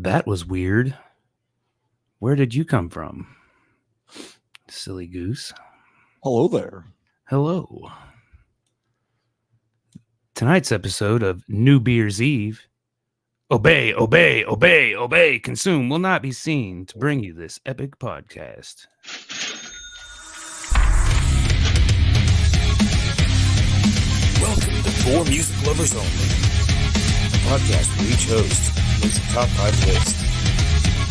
That was weird. Where did you come from? Silly goose. Hello there. Hello. Tonight's episode of New Beer's Eve, Obey, Obey, Obey, Obey, Consume will not be seen to bring you this epic podcast. Welcome to For Music Lovers Only, a podcast where each host makes a top 5 list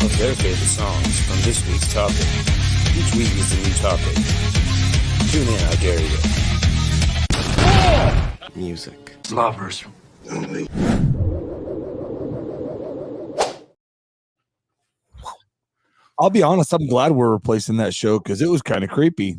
of their favorite songs from this week's topic. Each week is a new topic. Tune in, I dare you. Music Lovers Only. I'll be honest, I'm glad we're replacing that show because it was kind of creepy.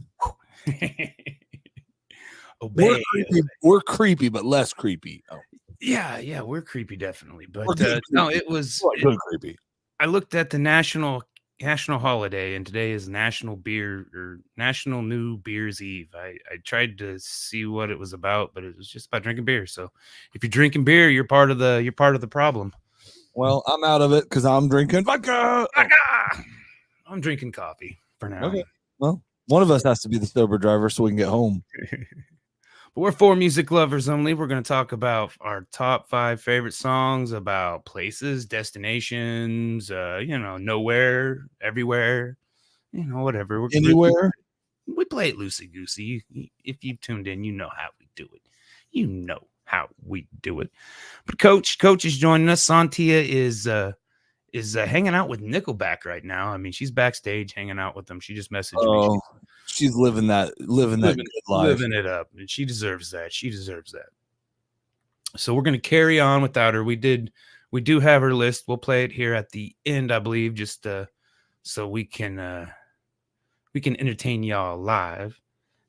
We're creepy, but less creepy. Oh. Yeah, we're creepy, definitely. But no, it was creepy. I looked at the national holiday, and today is National New Beer's Eve. I tried to see what it was about, but it was just about drinking beer. So if you're drinking beer, you're part of the problem. Well, I'm out of it because I'm drinking vodka. I'm drinking coffee for now. Okay. Well, one of us has to be the sober driver so we can get home. But we're For Music Lovers Only. We're going to talk about our top 5 favorite songs, about places, destinations, nowhere, everywhere, whatever. Anywhere. We play it loosey-goosey. If you've tuned in, you know how we do it. But Coach is joining us. Sontia is hanging out with NICKLEBACK right now. I mean, she's backstage hanging out with them. She just messaged me. She's living that good life. Living it up. And she deserves that. So we're going to carry on without her. We do have her list. We'll play it here at the end, I believe, just so we can entertain y'all live.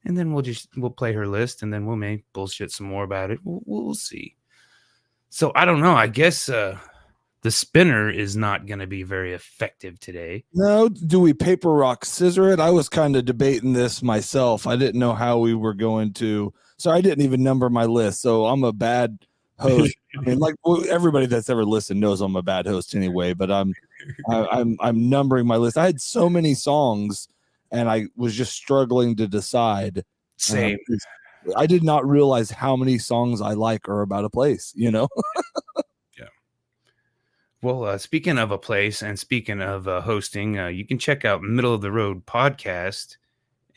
And then we'll play her list, and then we'll make bullshit some more about it. We'll see. So I don't know. I guess the spinner is not going to be very effective today. No, do we paper, rock, scissor it? I was kind of debating this myself. I didn't know how we were going to. So I didn't even number my list. So I'm a bad host. I mean, like everybody that's ever listened knows I'm a bad host anyway. But I'm numbering my list. I had so many songs, and I was just struggling to decide. Same. I did not realize how many songs I like are about a place. Yeah. Well, speaking of a place and speaking of hosting, you can check out Middle of the Road podcast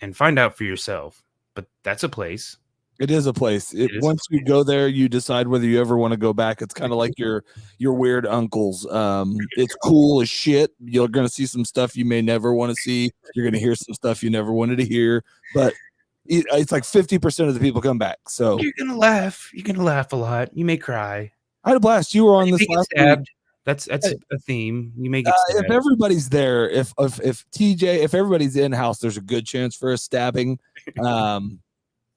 and find out for yourself. But that's a place. It is a place. Once you go there, you decide whether you ever want to go back. It's kind of like your weird uncles. It's cool as shit. You're going to see some stuff you may never want to see. You're going to hear some stuff you never wanted to hear. But it's like 50% of the people come back. So you're going to laugh. You're going to laugh a lot. You may cry. I had a blast. You were on this last week. That's a theme. You may get if everybody's there, if everybody's in house, there's a good chance for a stabbing.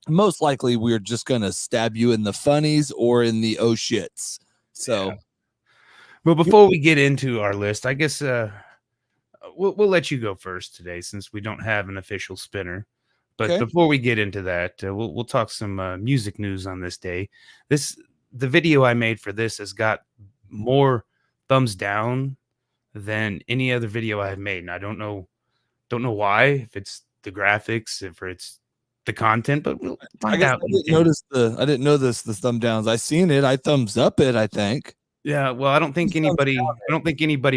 Most likely, we're just gonna stab you in the funnies or in the oh shits. So, yeah. Well, before we get into our list, I guess we'll let you go first today, since we don't have an official spinner. But before we get into that, we'll talk some music news on this day. The video I made for this has got more thumbs down than any other video I have made, and I don't know why. If it's the graphics, if it's the content, but we'll find out. I didn't notice the thumb downs. I seen it. I thumbs up it. I think. Yeah. Well, I don't think anybody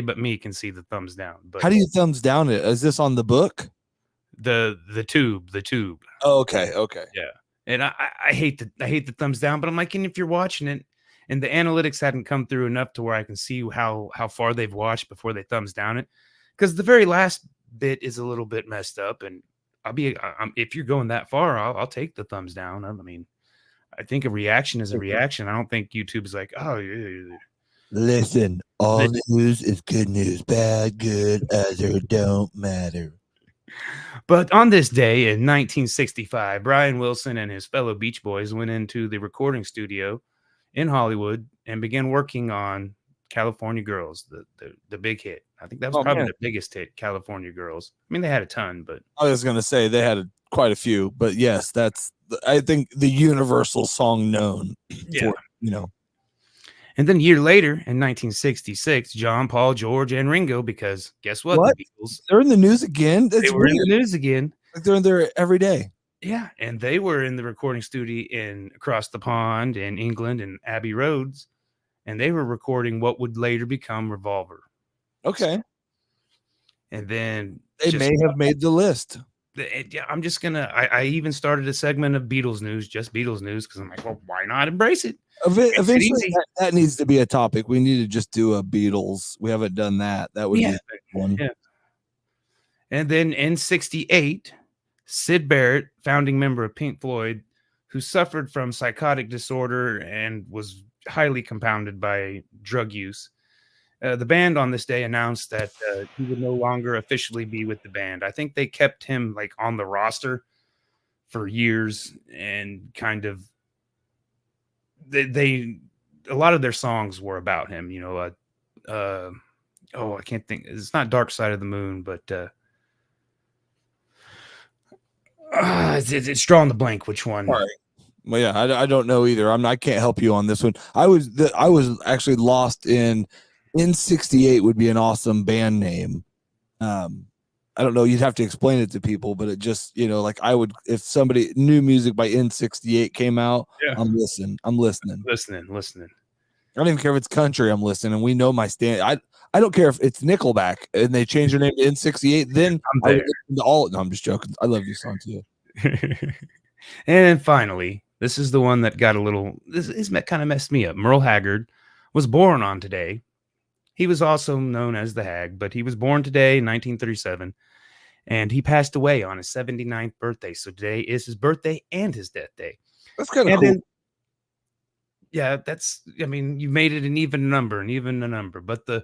but me can see the thumbs down. But how do you thumbs down it? Is this on the book? The tube. Oh, okay. Yeah. And I hate the thumbs down, but I'm like, and if you're watching it, and the analytics hadn't come through enough to where I can see how far they've watched before they thumbs down it. Because the very last bit is a little bit messed up. And if you're going that far, I'll take the thumbs down. I mean, I think a reaction is a reaction. I don't think YouTube is like, oh, listen, all news is good news. Bad, good, other don't matter. But on this day in 1965, Brian Wilson and his fellow Beach Boys went into the recording studio in Hollywood and began working on California Girls, the big hit. I think that was probably the biggest hit, California Girls. I mean, they had a ton, but I was going to say they had quite a few, but yes, that's, I think, the universal song known. Yeah. For, And then a year later, in 1966, John, Paul, George, and Ringo, because guess what? What? The Beatles, They're in the news again? That's they were weird. in the news again. Like they're in there every day. Yeah, and they were in the recording studio across the pond in England and Abbey Roads, and they were recording what would later become Revolver. Okay. And then they may have made the list. Yeah, I'm just gonna. I even started a segment of Beatles news, just Beatles news, because I'm like, well, why not embrace it? Eventually, that needs to be a topic. We need to just do a Beatles. We haven't done that. That would be one. Yeah. And then in '68, Syd Barrett, founding member of Pink Floyd, who suffered from psychotic disorder and was highly compounded by drug use. The band on this day announced that he would no longer officially be with the band. I think they kept him like on the roster for years, and kind of they a lot of their songs were about him. You know, I can't think. It's not Dark Side of the Moon, but it's drawing the blank. Which one? All right. Well, yeah, I don't know either. I can't help you on this one. I was actually lost in N68 would be an awesome band name. I don't know. You'd have to explain it to people, but it just, like I would, if somebody new music by N68 came out, yeah. I'm listening. Listening. I don't even care if it's country. I'm listening, and we know my stand. I don't care if it's Nickelback and they change their name to N68. Then I would listen to all. No, I'm just joking. I love you, Sontia. And finally, this is the one that got a little. This kind of messed me up. Merle Haggard was born on today. He was also known as the Hag, but he was born today in 1937, and he passed away on his 79th birthday. So today is his birthday and his death day. That's kind of cool. Yeah, you made it an even number. But the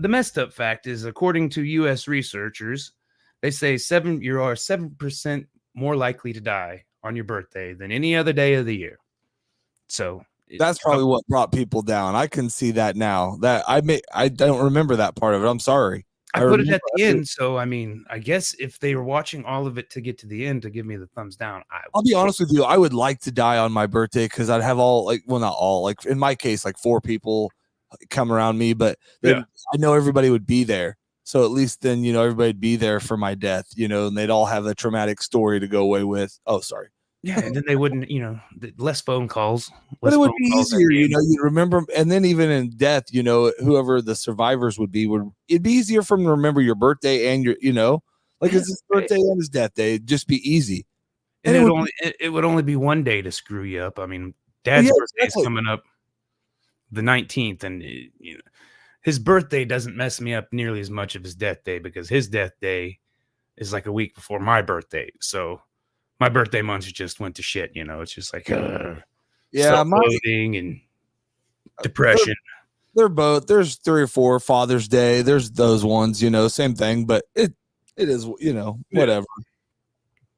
messed up fact is, according to U.S. researchers, they say you are 7% more likely to die on your birthday than any other day of the year. So that's probably what brought people down. I can see that now. That I don't remember that part of it. I'm sorry. I put it at the end, so I guess if they were watching all of it to get to the end to give me the thumbs down, I'll be honest with you. I would like to die on my birthday because I'd have not all, like in my case, like 4 people come around me, but I know everybody would be there. So at least then, everybody'd be there for my death, and they'd all have a traumatic story to go away with. Oh, sorry. Yeah, and then they wouldn't, less phone calls. But it would be easier, you'd remember. And then even in death, whoever the survivors would be, it'd be easier for them to remember your birthday and your, like it's his birthday and his death day. It'd just be easy. And it would only be one day to screw you up. I mean, Dad's birthday is coming up the 19th, and his birthday doesn't mess me up nearly as much of his death day, because his death day is like a week before my birthday. So my birthday months just went to shit. It's just like self-loathing and depression. They're both. There's 3 or 4 Father's Day. There's those ones, same thing. But it is, whatever.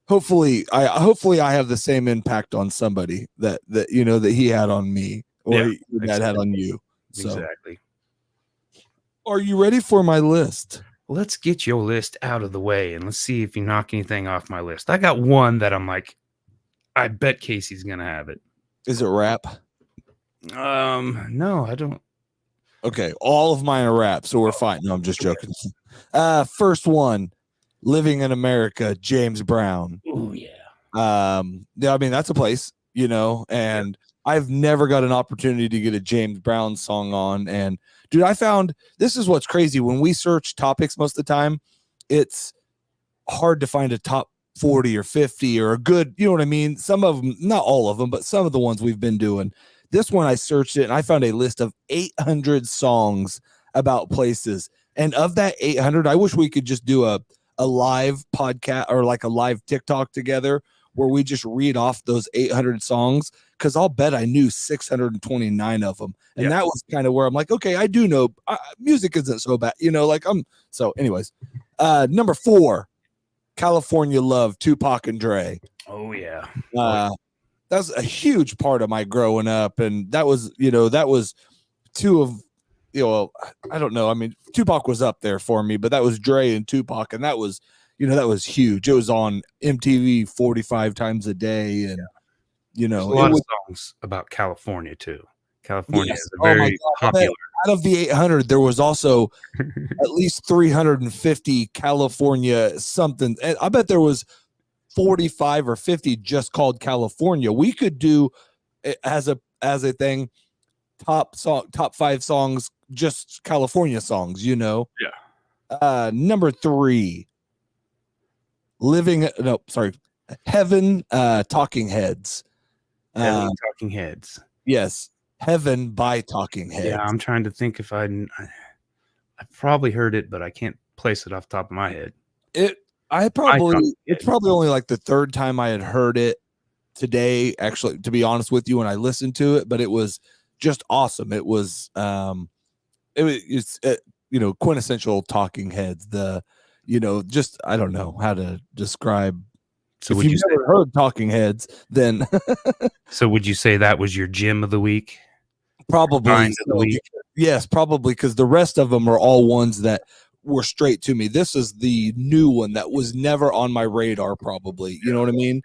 Hopefully I have the same impact on somebody that he had on me, or your dad had on you. So. Exactly. Are you ready for my list? Let's get your list out of the way, and let's see if you knock anything off my list. I got one that I'm like, I bet Casey's gonna have it. Is it rap? No, I don't. Okay, all of mine are rap, so we're fine. No, I'm just joking. First one, Living in America, James Brown. Oh yeah. Yeah, I mean that's a place, and I've never got an opportunity to get a James Brown song on. And dude, I found this is what's crazy. When we search topics most of the time, it's hard to find a top 40 or 50 or a good, you know what I mean? Some of them, not all of them, but some of the ones we've been doing. This one, I searched it and I found a list of 800 songs about places. And of that 800, I wish we could just do a live podcast or like a live TikTok together where we just read off those 800 songs, because I'll bet I knew 629 of them. And that was kind of where I'm like, okay, I do know music isn't so bad, so anyways, number 4, California Love, Tupac and Dre. Oh yeah. That's a huge part of my growing up. And that was 2 of, I don't know. I mean, Tupac was up there for me, but that was Dre and Tupac. And that was, that was huge. It was on MTV 45 times a day. And, There's a lot of songs about California too. California Yes. is a Oh my very God. popular. Out of the 800, there was also at least 350 California something. And I bet there was 45 or 50 just called California. We could do it as a thing, top 5 songs, just California songs, you know. Yeah. Number 3, Heaven, Talking Heads. Talking Heads. Yes, Heaven by Talking Heads. Yeah, I'm trying to think if I probably heard it, but I can't place it off the top of my head. It's probably only like the third time I had heard it today, actually, to be honest with you, when I listened to it, but it was just awesome. It was quintessential Talking Heads. Just I don't know how to describe. So if you've never heard Talking Heads, then so would you say that was your gym of the week? Probably. Yes, probably, because the rest of them are all ones that were straight to me. This is the new one that was never on my radar, probably. You know what I mean?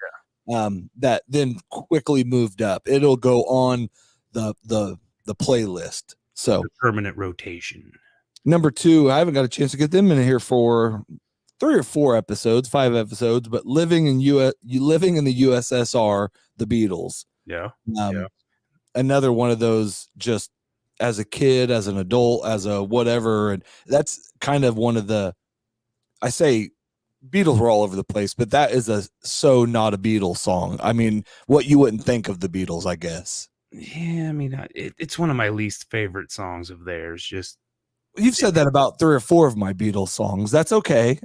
Yeah. That then quickly moved up. It'll go on the playlist. So the permanent rotation. Number 2, I haven't got a chance to get them in here for 3 or 4 episodes, 5 episodes, but living in the U.S.S.R, the Beatles. Yeah. Another one of those, just as a kid, as an adult, as a whatever. And that's kind of one of the, I say Beatles were all over the place, but that is so not a Beatles song. I mean, what you wouldn't think of the Beatles, I guess. Yeah, I mean, it's one of my least favorite songs of theirs. Just you've said that about 3 or 4 of my Beatles songs. That's okay.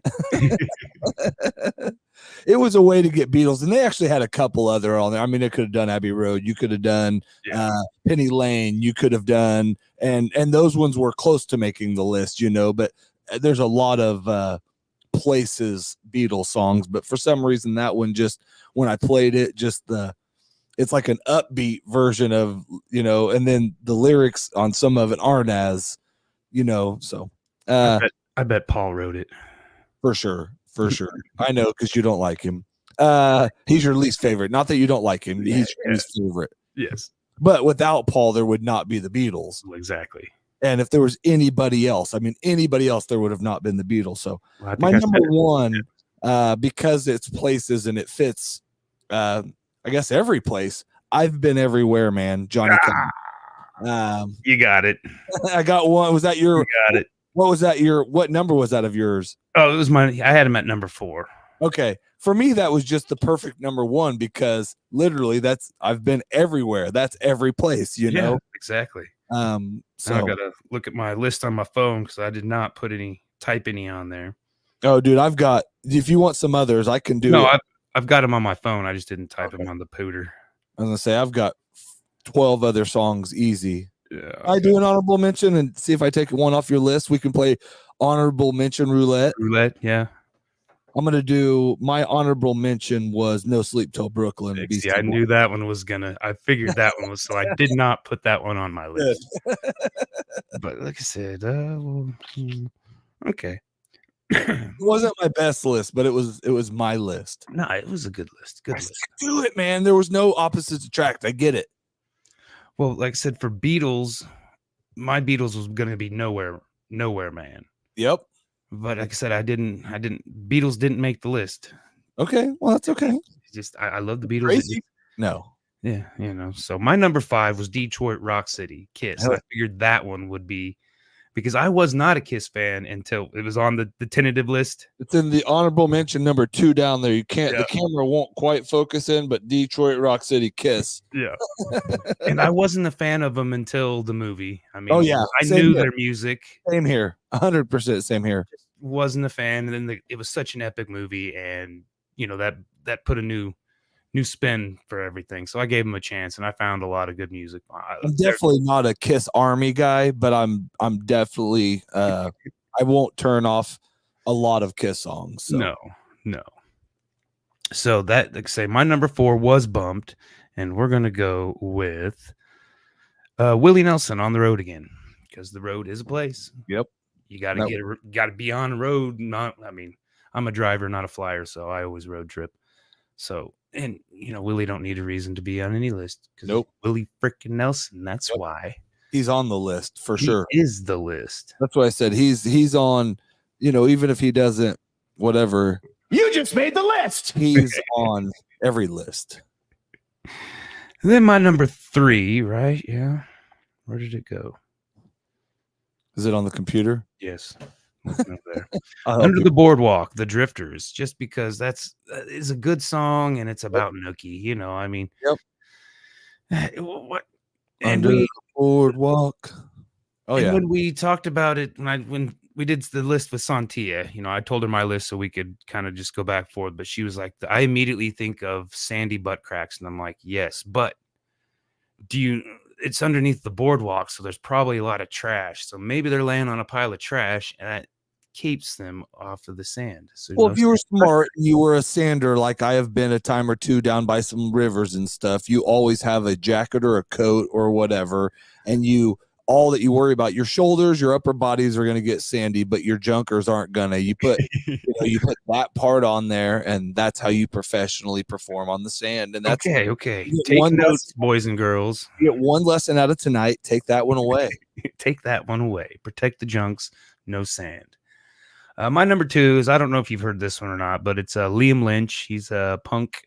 It was a way to get Beatles, and they actually had a couple other on there. I mean, they could have done Abbey Road, you could have done Penny Lane, you could have done, and those ones were close to making the list, but there's a lot of places Beatles songs, but for some reason that one, just when I played it, it's like an upbeat version of, and then the lyrics on some of it aren't as, so I bet Paul wrote it. For sure. I know, because you don't like him. He's your least favorite. Not that you don't like him. He's your least favorite. Yes. But without Paul, there would not be the Beatles. Exactly. And if there was anybody else, there would have not been the Beatles. So my number 1, because it's places and it fits, I guess, every place. I've Been Everywhere, man. Johnny Cash. You got it. I got one. Was that your? You got it. What was that? What number was that of yours? Oh, it was mine. I had him at number 4. Okay. For me, that was just the perfect number 1, because literally I've been everywhere. That's every place, know? Exactly. So I gotta look at my list on my phone, because I did not type any on there. Oh, dude, if you want some others, I can do. No, I've got them on my phone. I just didn't type them on the pooter. I was gonna say I've got 12 other songs easy. Yeah, okay. I do an honorable mention and see if I take one off your list. We can play honorable mention roulette. Yeah. I'm gonna do my honorable mention was No Sleep Till Brooklyn. See, I knew that one was I figured that one was, so I did not put that one on my list. But like I said, okay. It wasn't my best list, but it was my list. No, it was a good list. Good list. Do it, man. There was no opposites attract. I get it. Well, like I said, for Beatles, my Beatles was going to be Nowhere Man. Yep. But like I said, Beatles didn't make the list. Okay. Well, that's okay. Just, I love the Beatles. No. Yeah. So my number 5 was Detroit Rock City, Kiss. I figured that one would be, because I was not a Kiss fan until it was on the tentative list. It's in the honorable mention number 2 down there. You can't, the camera won't quite focus in, but Detroit Rock City, Kiss. Yeah. And I wasn't a fan of them until the movie. I mean, I knew their music. Same here. 100% same here. Just wasn't a fan. And then it was such an epic movie. And, that put a new spin for everything. So I gave them a chance, and I found a lot of good music. I'm definitely not a Kiss Army guy, but I'm definitely I won't turn off a lot of Kiss songs. So. No. So that, like I say, my number 4 was bumped, and we're gonna go with Willie Nelson, On the Road Again, because the road is a place. Yep. You gotta be on the road. I'm a driver, not a flyer, so I always road trip. So And Willie don't need a reason to be on any list because Nope. Willie freaking Nelson. That's why he's on the list for he sure. is the list. That's why I said he's on. Even if he doesn't, whatever. You just made the list. He's on every list. And then my number 3, right? Yeah. Where did it go? Is it on the computer? Yes. There. Under the Boardwalk, the Drifters, just because that is a good song and it's about Nookie. I mean, what? And Under the Boardwalk. Oh yeah. When we talked about it, when we did the list with Sontia, I told her my list so we could kind of just go back and forth. But she was like, I immediately think of Sandy Butt Cracks, and I'm like, yes, but it's underneath the boardwalk, so there's probably a lot of trash. So maybe they're laying on a pile of trash, and that keeps them off of the sand. So if you were smart, you were a sander like I have been a time or two down by some rivers and stuff. You always have a jacket or a coat or whatever, and all that you worry about, your shoulders, your upper bodies are going to get sandy, but your junkers aren't gonna. You put you put that part on there, and that's how you professionally perform on the sand. And that's okay. Take notes, boys and girls. You get one lesson out of tonight. Take that one away. Take that one away. Protect the junks. No sand. My number 2 is, I don't know if you've heard this one or not, but it's Liam Lynch. He's a punk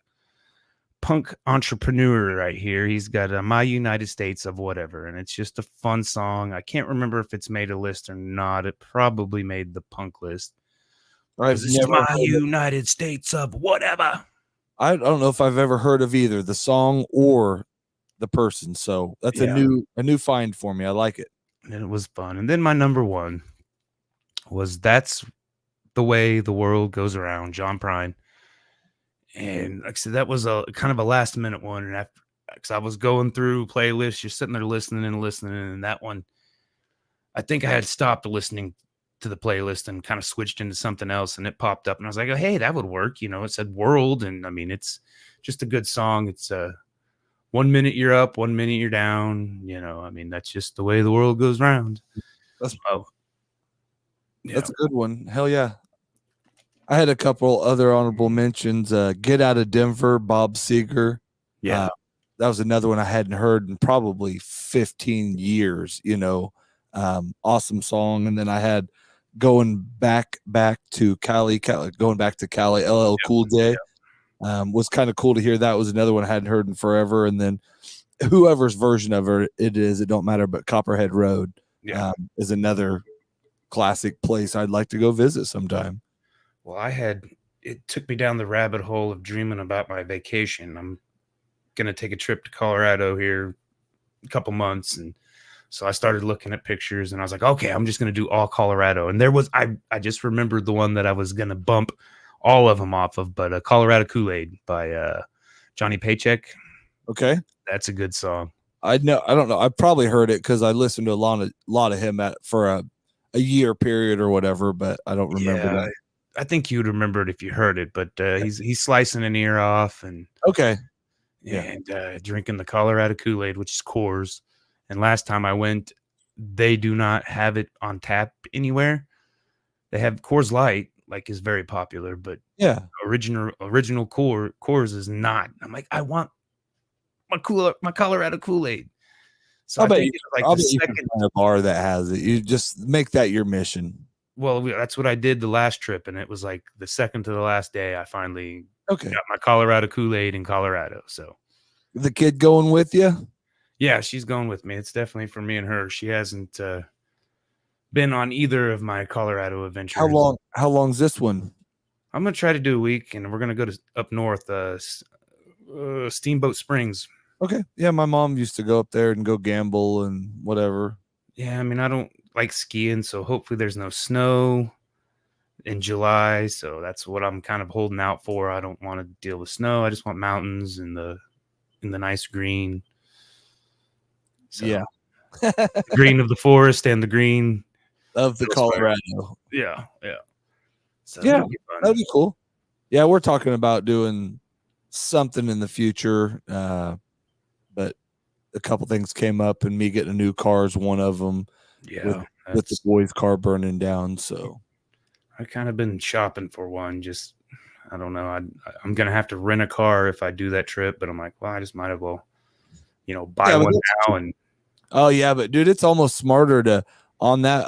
entrepreneur right here. He's got My United States of Whatever, and it's just a fun song. I can't remember if it's made a list or not. It probably made the punk list. It's My United States of Whatever. I don't know if I've ever heard of either the song or the person, so that's a new find for me. I like it. And it was fun. And then my number 1 was That's the Way the World Goes Around, John Prine. And like I said, that was a kind of a last minute one. And because I was going through playlists, you're sitting there listening, and that one, I think I had stopped listening to the playlist and kind of switched into something else, and it popped up, and I was like, oh, hey, that would work. It said World, and I mean, it's just a good song. It's 1 minute you're up, 1 minute you're down. I mean, that's just the way the world goes round. That's a good one. Hell yeah. I had a couple other honorable mentions. Get Out of Denver, Bob Seger. Yeah. That was another one I hadn't heard in probably 15 years, awesome song. And then I had going back to Cali, LL Cool J. Was kind of cool to hear. That was another one I hadn't heard in forever. And then whoever's version of it is, it don't matter, but Copperhead Road is another classic place I'd like to go visit sometime. Well, it took me down the rabbit hole of dreaming about my vacation. I'm going to take a trip to Colorado here a couple months. And so I started looking at pictures, and I was like, okay, I'm just going to do all Colorado. And there was, I just remembered the one that I was going to bump all of them off of, but Colorado Kool-Aid by Johnny Paycheck. Okay. That's a good song. I don't know. I probably heard it because I listened to a lot of him for a year period or whatever, but I don't remember that. I think you'd remember it if you heard it, but he's slicing an ear off and drinking the Colorado Kool-Aid, which is Coors. And last time I went, they do not have it on tap anywhere. They have Coors Light, like is very popular, but original Coors is not. I'm like, I want my Colorado Kool-Aid. So I bet it's like the second bar that has it. You just make that your mission. Well, that's what I did the last trip, and it was like the second to the last day I finally got my Colorado Kool-Aid in Colorado. So the kid going with you? Yeah, she's going with me. It's definitely for me and her. She hasn't been on either of my Colorado adventures. How long's this one? I'm gonna try to do a week, and we're gonna go to up north, Steamboat Springs. Okay. Yeah, my mom used to go up there and go gamble and whatever. Yeah, I mean, I don't like skiing, so hopefully there's no snow in July. So that's what I'm kind of holding out for. I don't want to deal with snow. I just want mountains and the nice green. So, yeah. Green of the forest and the green of the Colorado. Yeah. So that'd be cool. Yeah, we're talking about doing something in the future, but a couple things came up, and me getting a new car is one of them. Yeah, with the boys' car burning down. So I kind of been shopping for one. Just I don't know. I'm gonna have to rent a car if I do that trip, but I'm like, well, I just might as well, buy one now. And oh yeah, but dude, it's almost smarter to on that.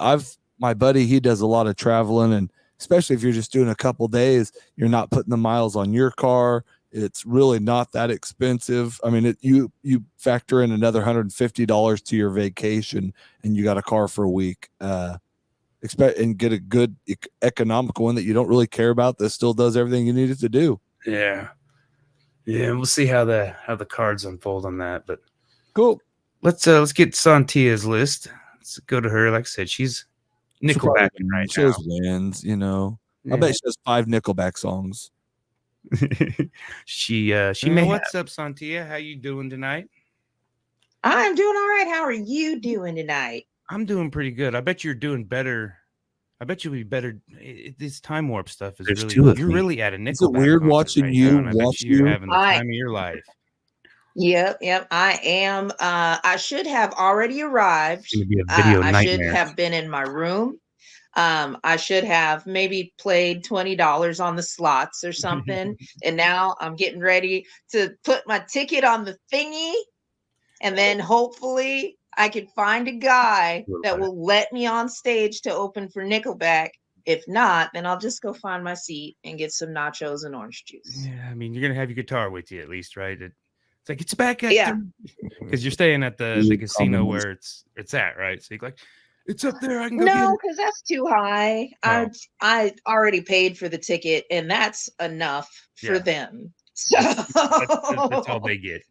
My buddy, he does a lot of traveling, and especially if you're just doing a couple days, you're not putting the miles on your car. It's really not that expensive. I mean, you factor in another $150 to your vacation, and you got a car for a week. Expect and get a good economical one that you don't really care about that still does everything you need it to do. Yeah, we'll see how the cards unfold on that. But cool. Let's get Sontia's list. Let's go to her. Like I said, she's Nickelback right she now. Wins, I bet she has 5 Nickelback songs. she may. What's up, Sontia? How you doing tonight? I'm doing all right. How are you doing tonight? I'm doing pretty good. I bet you're doing better. I bet you'll be better. This Time Warp stuff is you're really at a Nickelback. Is it weird watching right you now, watch you're having the time of your life. Yep. I am. I should have already arrived. It's gonna be a video I nightmare. should have been in my room. I should have maybe played $20 on the slots or something. And now I'm getting ready to put my ticket on the thingy. And then hopefully I can find a guy that will let me on stage to open for Nickelback. If not, then I'll just go find my seat and get some nachos and orange juice. Yeah, I mean, you're gonna have your guitar with you at least, right? It's like it's back at because you're staying at the casino where it's at, right? So you're like, it's up there. I can go. No, because that's too high. Oh. I already paid for the ticket, and that's enough for them. So that's all they get.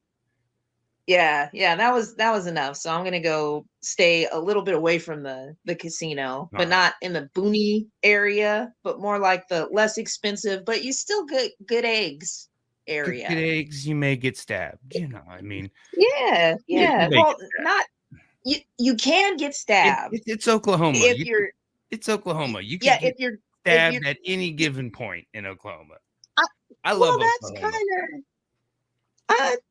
Yeah, that was enough. So I'm gonna go stay a little bit away from the casino, but not in the boony area, but more like the less expensive, but you still get good eggs area. Good eggs, you may get stabbed. I mean. Yeah. Well, not you can get stabbed. It's Oklahoma. It's Oklahoma. You can if you're stabbed at any given point in Oklahoma. I love that's Oklahoma.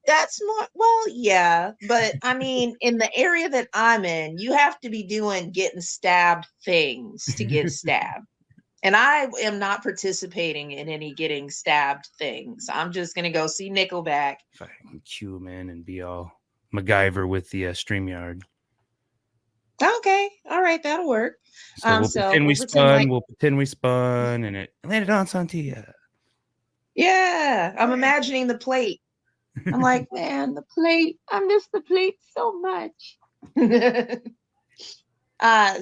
That's more, yeah, but I mean, in the area that I'm in, you have to be doing getting stabbed things to get stabbed. And I am not participating in any getting stabbed things. I'm just going to go see Nickelback. If I can cue him in and be all MacGyver with the StreamYard. Okay. All right. That'll work. So we'll pretend we spun and it landed on Sontia. Yeah. I'm imagining the plate. I'm like, man, the plate. I miss the plate so much.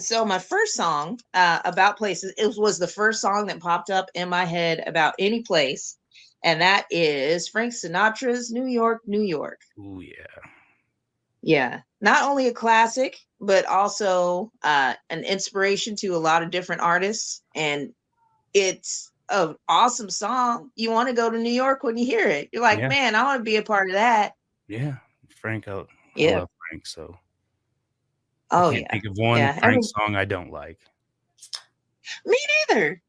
So my first song about places, it was the first song that popped up in my head about any place. And that is Frank Sinatra's New York, New York. Oh, yeah. Yeah. Not only a classic, but also an inspiration to a lot of different artists. And it's an awesome song. You want to go to New York when you hear it. You're like, man, I want to be a part of that. Yeah. Frank, I love Frank, so. Oh, I can't think of one Frank song I don't like. Me neither.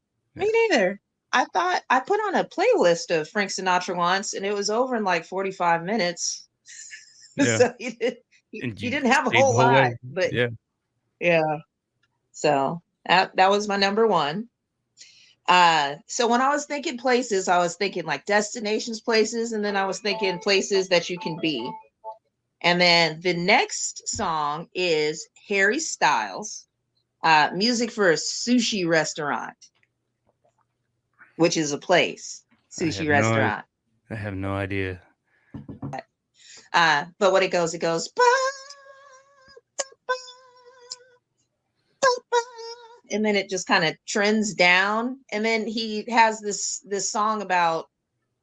I thought I put on a playlist of Frank Sinatra once, and it was over in like 45 minutes. Yeah. So he didn't have a whole lot, but yeah. So that was my number one. So when I was thinking places, I was thinking like destinations, places, and then I was thinking places that you can be. And then the next song is Harry Styles, music for a sushi restaurant, which is a place, sushi restaurant. I have no idea. But what it goes, and then it just kind of trends down. And then he has this song about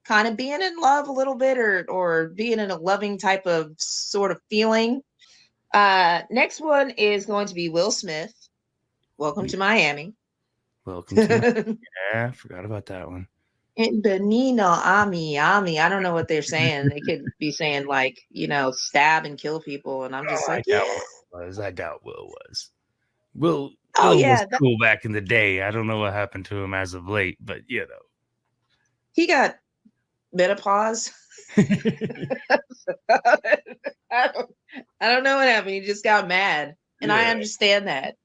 kind of being in love a little bit or being in a loving type of sort of feeling. Next one is going to be Will Smith. Welcome to Miami. Welcome to yeah, I forgot about that one. And Benino, Ami. I don't know what they're saying. They could be saying like, stab and kill people. And I'm just like, I doubt Will was. Will was cool back in the day. I don't know what happened to him as of late, but he got menopause. I don't know what happened. He just got mad, and I understand that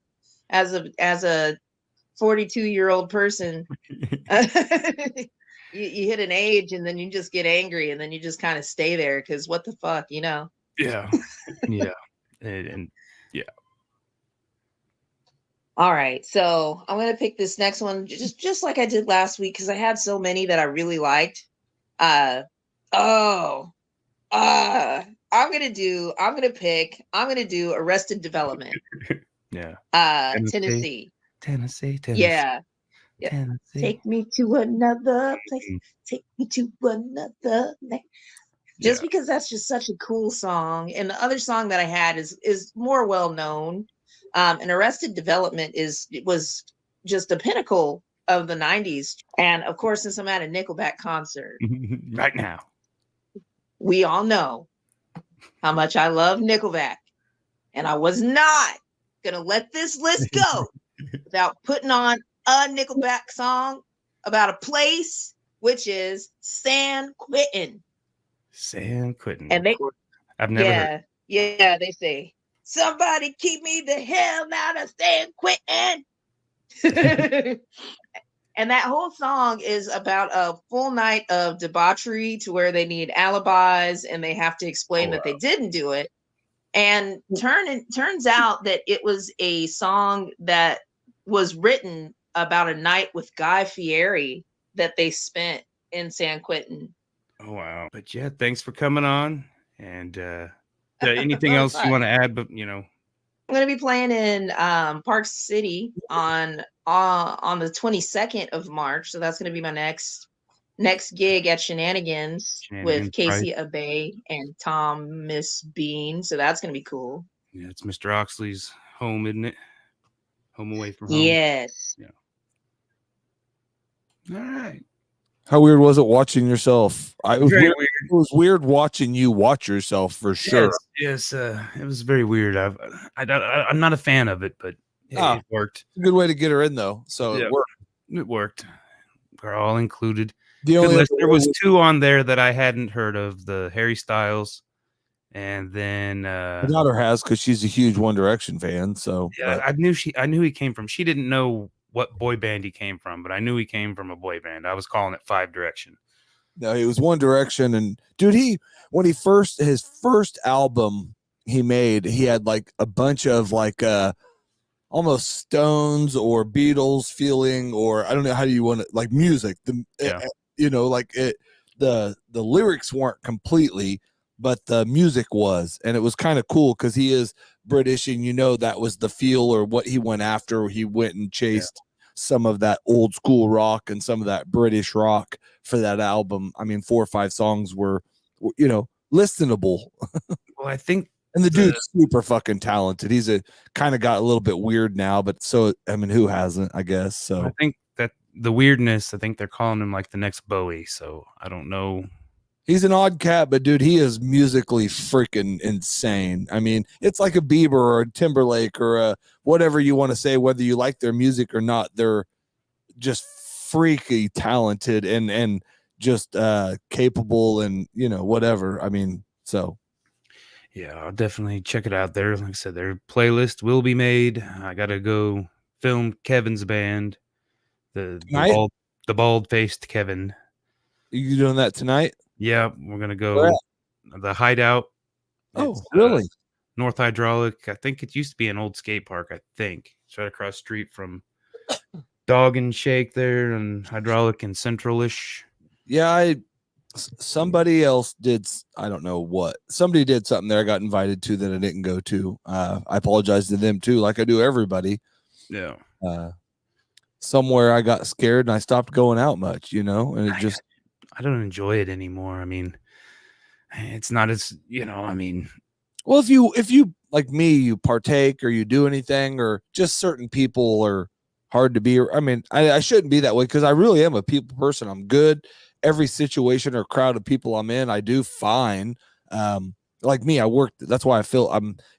as a 42-year-old person. you hit an age and then you just get angry and then you just kind of stay there because what the fuck, you know? Yeah. Yeah. And yeah. All right. So I'm going to pick this next one just like I did last week because I had so many that I really liked. I'm going to do Arrested Development. Yeah. Tennessee. Yeah. Tennessee. Take me to another place. Take me to another place. Just because that's just such a cool song. And the other song that I had is more well known. And Arrested Development was just the pinnacle of the 90s. And of course, since I'm at a Nickelback concert right now, we all know how much I love Nickelback. And I was not gonna let this list go without putting on a Nickelback song about a place, which is San Quentin. San Quentin. And I've never heard. Yeah, they say, somebody keep me the hell out of San Quentin. And that whole song is about a full night of debauchery to where they need alibis and they have to explain that they didn't do it. And turns out that it was a song that was written about a night with Guy Fieri that they spent in San Quentin. Oh, wow. But yeah, thanks for coming on. And anything else you want to add? But, you know, I'm going to be playing in Park City on the 22nd of March. So that's going to be my next gig at Shenanigans with Casey Abe and Thomas Bean. So that's going to be cool. Yeah, it's Mr. Oxley's home, isn't it? Home away from home. Yes. Yeah. All right. How weird was it watching yourself? Very weird. It was weird watching you watch yourself for sure. Yes, it was very weird. I'm not a fan of it, but it worked. It's a good way to get her in, though. So it worked. It worked. We're all included. The only there was two on there that I hadn't heard of: the Harry Styles, and then my daughter has because she's a huge One Direction fan. So yeah, I knew he came from. She didn't know what boy band he came from, but I knew he came from a boy band. I was calling it Five Direction. No, he was One Direction, and dude, his first album he made, he had like a bunch of like almost Stones or Beatles feeling, or I don't know how you want it, like music. You know, like the lyrics weren't completely, but the music was, and it was kind of cool because he is British, and you know that was the feel or what he went after. He went and chased some of that old school rock and some of that British rock for that album. I mean, 4 or 5 songs were, you know, listenable. Well, I think, and the dude's super fucking talented. He's kind of got a little bit weird now, but so, I mean, who hasn't, I guess. So I think that the weirdness, I think they're calling him like the next Bowie. So I don't know. He's an odd cat, but dude, he is musically freaking insane. I mean, it's like a Bieber or a Timberlake or a whatever you want to say, whether you like their music or not. They're just freaky talented and just capable and, you know, whatever. I mean, so. Yeah, I'll definitely check it out there. Like I said, their playlist will be made. I got to go film Kevin's band, the bald-faced Kevin. Are you doing that tonight? Yeah, we're going to go the Hideout. Oh, really? North Hydraulic. I think it used to be an old skate park, I think. It's right across the street from Dog and Shake there and Hydraulic and Central-ish. Yeah, somebody else did. I don't know what. Somebody did something there I got invited to that I didn't go to. I apologize to them too, like I do everybody. Yeah. Somewhere I got scared and I stopped going out much, you know, and it just. I don't enjoy it anymore. I mean, it's not as, you know, I mean. Well, if you like me, you partake or you do anything, or just certain people are hard to be. I mean, I shouldn't be that way because I really am a people person. I'm good. Every situation or crowd of people I'm in, I do fine. Like me, I worked. That's why I feel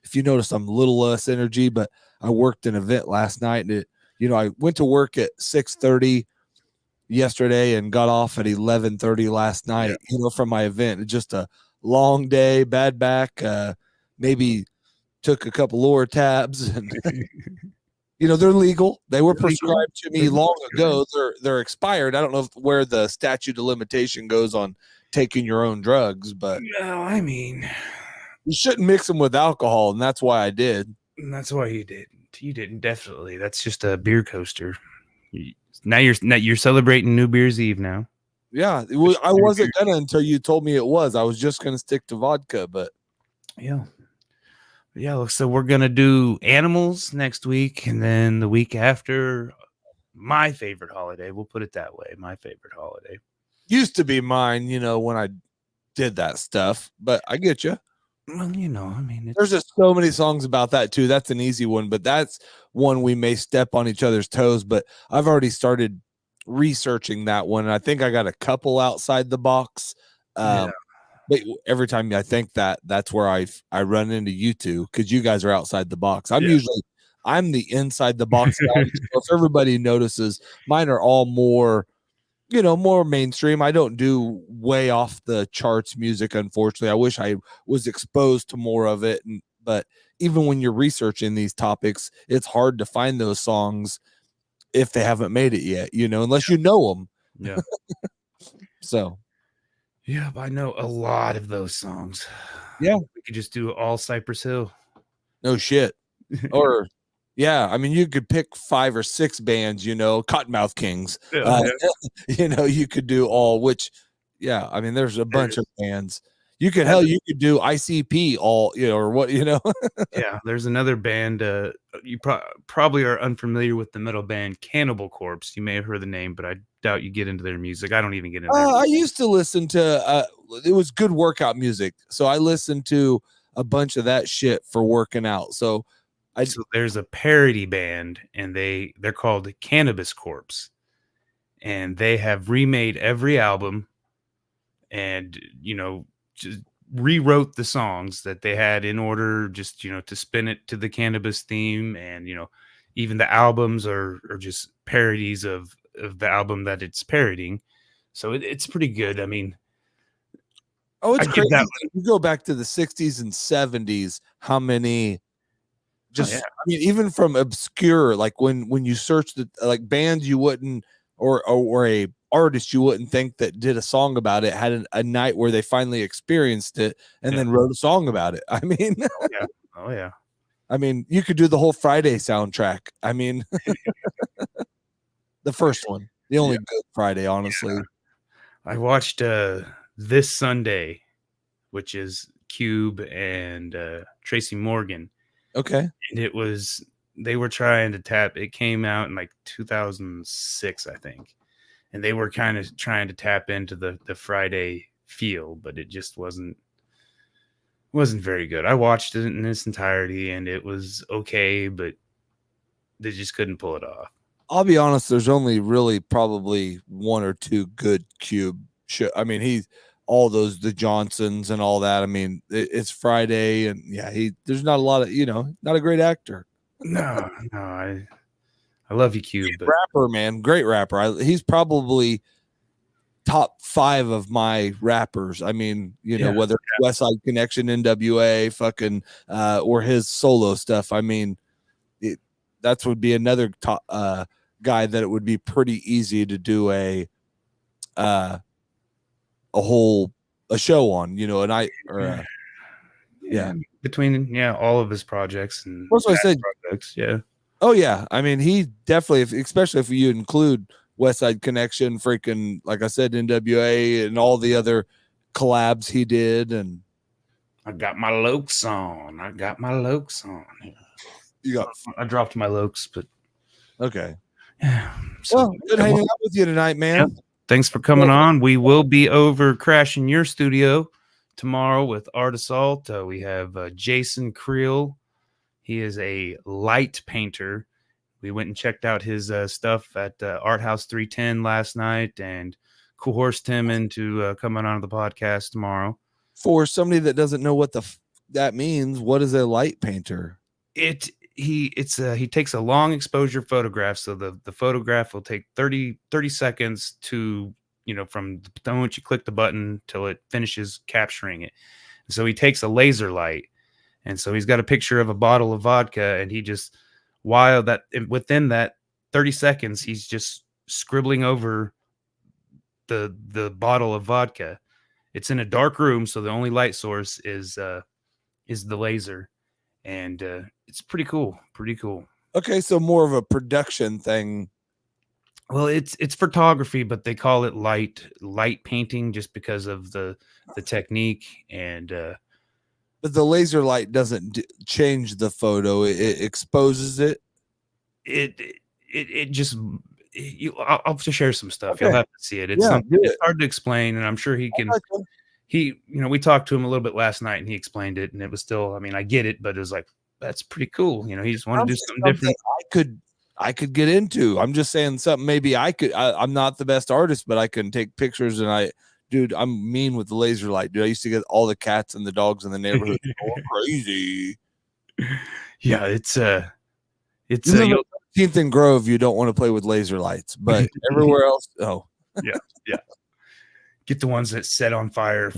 if you notice, I'm a little less energy, but I worked an event last night and I went to work at 6:30 yesterday and got off at 11:30 last night, you know, from my event. It's just a long day, bad back, maybe took a couple lower tabs and they're legal. They were prescribed to me long ago. They're expired. I don't know where the statute of limitation goes on taking your own drugs, but no, I mean, you shouldn't mix them with alcohol, and that's why I did. And that's why you did. You didn't, definitely. That's just a beer coaster. Now you're celebrating New Year's Eve now. Yeah, I wasn't gonna until you told me it was. I was just gonna stick to vodka, but yeah. So we're gonna do animals next week, and then the week after, my favorite holiday. We'll put it that way. My favorite holiday used to be mine. When I did that stuff, but I get you. Well, I mean, there's just so many songs about that too. That's an easy one, but that's one we may step on each other's toes. But I've already started researching that one, and I think I got a couple outside the box. But every time I think that's where I run into you two, because you guys are outside the box. I'm the inside the box guy. So if everybody notices, mine are all more mainstream. I don't do way off the charts music, unfortunately. I wish I was exposed to more of it. But even when you're researching these topics, it's hard to find those songs if they haven't made it yet, unless you know them. Yeah. So. Yeah, I know a lot of those songs. Yeah. We could just do all Cypress Hill. No shit. Or... yeah, I mean, you could pick 5 or 6 bands, Cottonmouth Kings. You could do all, which, I mean, there's a bunch of bands. You could do ICP all, or what, Yeah, there's another band. You probably are unfamiliar with the metal band Cannibal Corpse. You may have heard the name, but I doubt you get into their music. I don't even get into their music. I used to listen to, it was good workout music. So I listened to a bunch of that shit for working out. So there's a parody band, and they're called Cannabis Corpse, and they have remade every album, and just rewrote the songs that they had in order, just to spin it to the cannabis theme, and even the albums are just parodies of the album that it's parodying. So it's pretty good. I mean, it's crazy. You go back to the 60s and 70s, how many I mean, even from obscure, like when you search the bands you wouldn't, or a artist you wouldn't think that did a song about it, had a night where they finally experienced it and then wrote a song about it. I mean, oh yeah. I mean, you could do the whole Friday soundtrack. I mean, the first one, the only good Friday, honestly. Yeah. I watched This Sunday, which is Cube and Tracy Morgan. Okay. And they were trying to tap, it came out in like 2006, I think. And they were kind of trying to tap into the Friday feel, but it just wasn't very good. I watched it in its entirety, and it was okay, but they just couldn't pull it off. I'll be honest, there's only really probably 1 or 2 good Cube show. I mean, all those, the Johnsons and all that. I mean, it's Friday, and there's not a lot of, not a great actor. No, I love you, Cube. Rapper, man, great rapper. He's probably top 5 of my rappers. I mean, whether it's Westside Connection, NWA, fucking, or his solo stuff. I mean, that would be another top guy that it would be pretty easy to do a show on, between all of his projects and that's what I said. Projects, oh yeah, I mean, he definitely, especially if you include Westside Connection, freaking, like I said, NWA and all the other collabs he did. And I got my Lokes on. I dropped my Lokes, but okay. Yeah. So good hanging out with you tonight, man. Yeah. Thanks for coming on. We will be over crashing your studio tomorrow with Art Assault. We have Jason Creel. He is a light painter. We went and checked out his stuff at Art House 310 last night and coerced him into coming on the podcast tomorrow. For somebody that doesn't know what that means, what is a light painter? He takes a long exposure photograph, so the photograph will take 30 seconds to, from the moment you click the button till it finishes capturing it. So he takes a laser light, and so he's got a picture of a bottle of vodka, and he just while that within that 30 seconds, he's just scribbling over the bottle of vodka. It's in a dark room, so the only light source is the laser, and it's pretty cool. Pretty cool. Okay, so more of a production thing. Well, it's photography, but they call it light painting just because of the technique. And but the laser light doesn't change the photo; it exposes it. It just I'll have to share some stuff. Okay. You'll have to see it. It's hard to explain, and I'm sure he can. We talked to him a little bit last night, and he explained it, and it was still. I mean, I get it, but it was like that's pretty cool. He just wanted to do something different. I could get into. I'm just saying something. Maybe I could. I'm not the best artist, but I can take pictures. And dude, I'm mean with the laser light. Dude, I used to get all the cats and the dogs in the neighborhood going crazy. Yeah, it's 15th and Grove. You don't want to play with laser lights, but everywhere else, oh yeah. Get the ones that set on fire.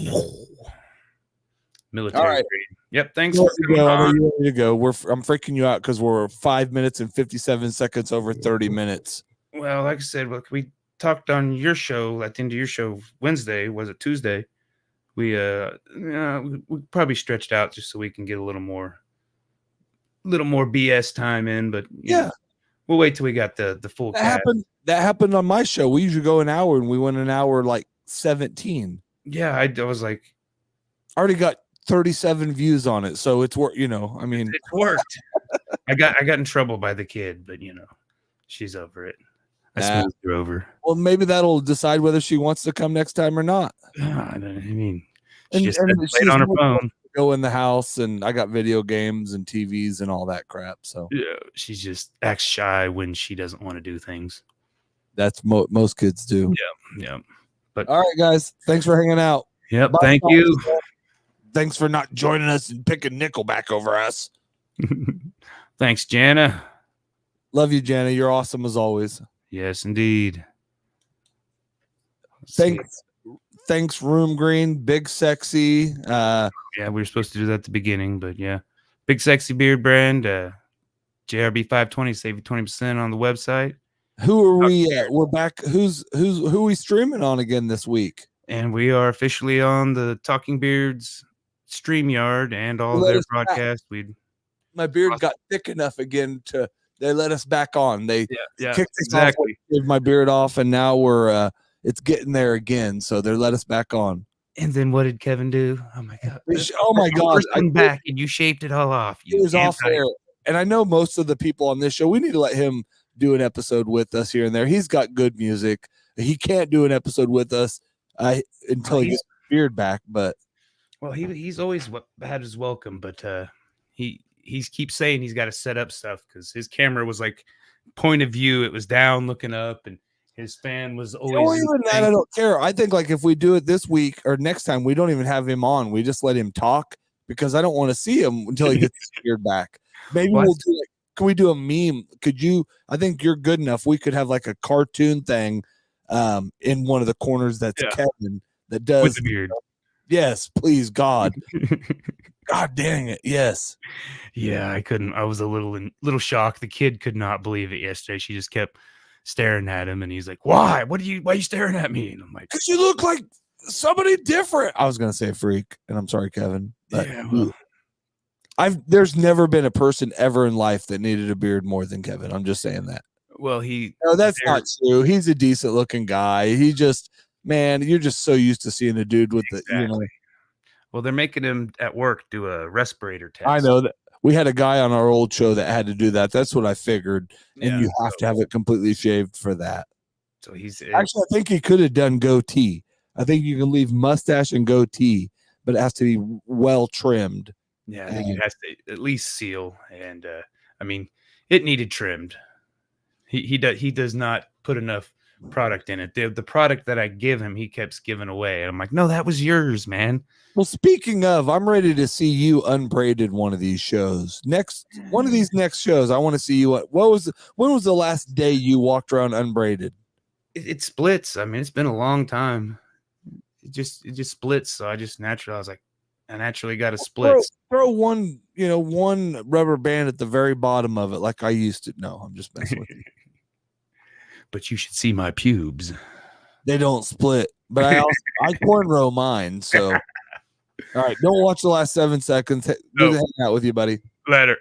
Military. All right. grade. Yep. Thanks. You ready to go. I'm freaking you out because we're 5 minutes and 57 seconds over 30 minutes. Well, like I said, we talked on your show at the end of your show Wednesday. Was it Tuesday? We probably stretched out just so we can get a little more BS time in. But we'll wait till we got the full. That happened on my show. We usually go an hour, and we went an hour like 17. Yeah, I was like, already got 37 views on it, so it's worked. I mean, it worked. I got in trouble by the kid, but she's over it. I smoothed her over. Well, maybe that'll decide whether she wants to come next time or not. I mean, she just played on her phone. Go in the house, and I got video games and TVs and all that crap. So yeah, she just acts shy when she doesn't want to do things. That's most kids do. Yeah. But all right, guys, thanks for hanging out. Yep, thank you. Thanks for not joining us and picking Nickelback over us. Thanks, Jana. Love you, Jana. You're awesome as always. Yes, indeed. Thanks, Room Green, Big Sexy. Yeah, we were supposed to do that at the beginning, but yeah. Big Sexy Beard Brand, JRB 520, save you 20% on the website. Who are we at? We're back. Who are we streaming on again this week? And we are officially on the Talking Beards StreamYard and all their broadcasts. My beard got thick enough again they let us back on. They kicked us off, gave my beard off, and now we're it's getting there again. So they let us back on. And then what did Kevin do? Oh my god! Oh my god! I'm back, and you shaved it all off. It was off air. And I know most of the people on this show. We need to let him do an episode with us here and there. He's got good music. He can't do an episode with us until he gets his beard back. But he's always had his welcome. But he keeps saying he's got to set up stuff because his camera was like point of view. It was down looking up, and his fan was always. Even that, I don't care. I think like if we do it this week or next time, we don't even have him on. We just let him talk because I don't want to see him until he gets his beard back. Maybe we'll do can we do a meme? I think you're good enough. We could have like a cartoon thing in one of the corners that's Kevin that does with the beard. Yes, please, God. God dang it. Yes. Yeah, I couldn't. I was a little shocked. The kid could not believe it yesterday. She just kept staring at him, and he's like, why are you staring at me? And I'm like, because you look like somebody different. I was gonna say freak, and I'm sorry, Kevin, but there's never been a person ever in life that needed a beard more than Kevin. I'm just saying that. Well, no, that's not true. He's a decent looking guy. He just, man, you're just so used to seeing a dude with the. Well, they're making him at work do a respirator test. I know that. We had a guy on our old show that had to do that. That's what I figured. And you have to have it completely shaved for that. So actually, I think he could have done goatee. I think you can leave mustache and goatee, but it has to be well trimmed. Yeah, I think it has to at least seal. And I mean, it needed trimmed. He does not put enough product in it. The product that I give him, he keeps giving away. And I'm like, no, that was yours, man. Well, speaking of, I'm ready to see you unbraided one of these shows. One of these next shows, I want to see you. When was the last day you walked around unbraided? It splits. I mean, it's been a long time. It just splits. So I was like, and actually got a split. Throw one, one rubber band at the very bottom of it, like I used to. No, I'm just messing with you. But you should see my pubes. They don't split, but I cornrow mine. So, all right, don't watch the last 7 seconds. Good to hang out with you, buddy. Later.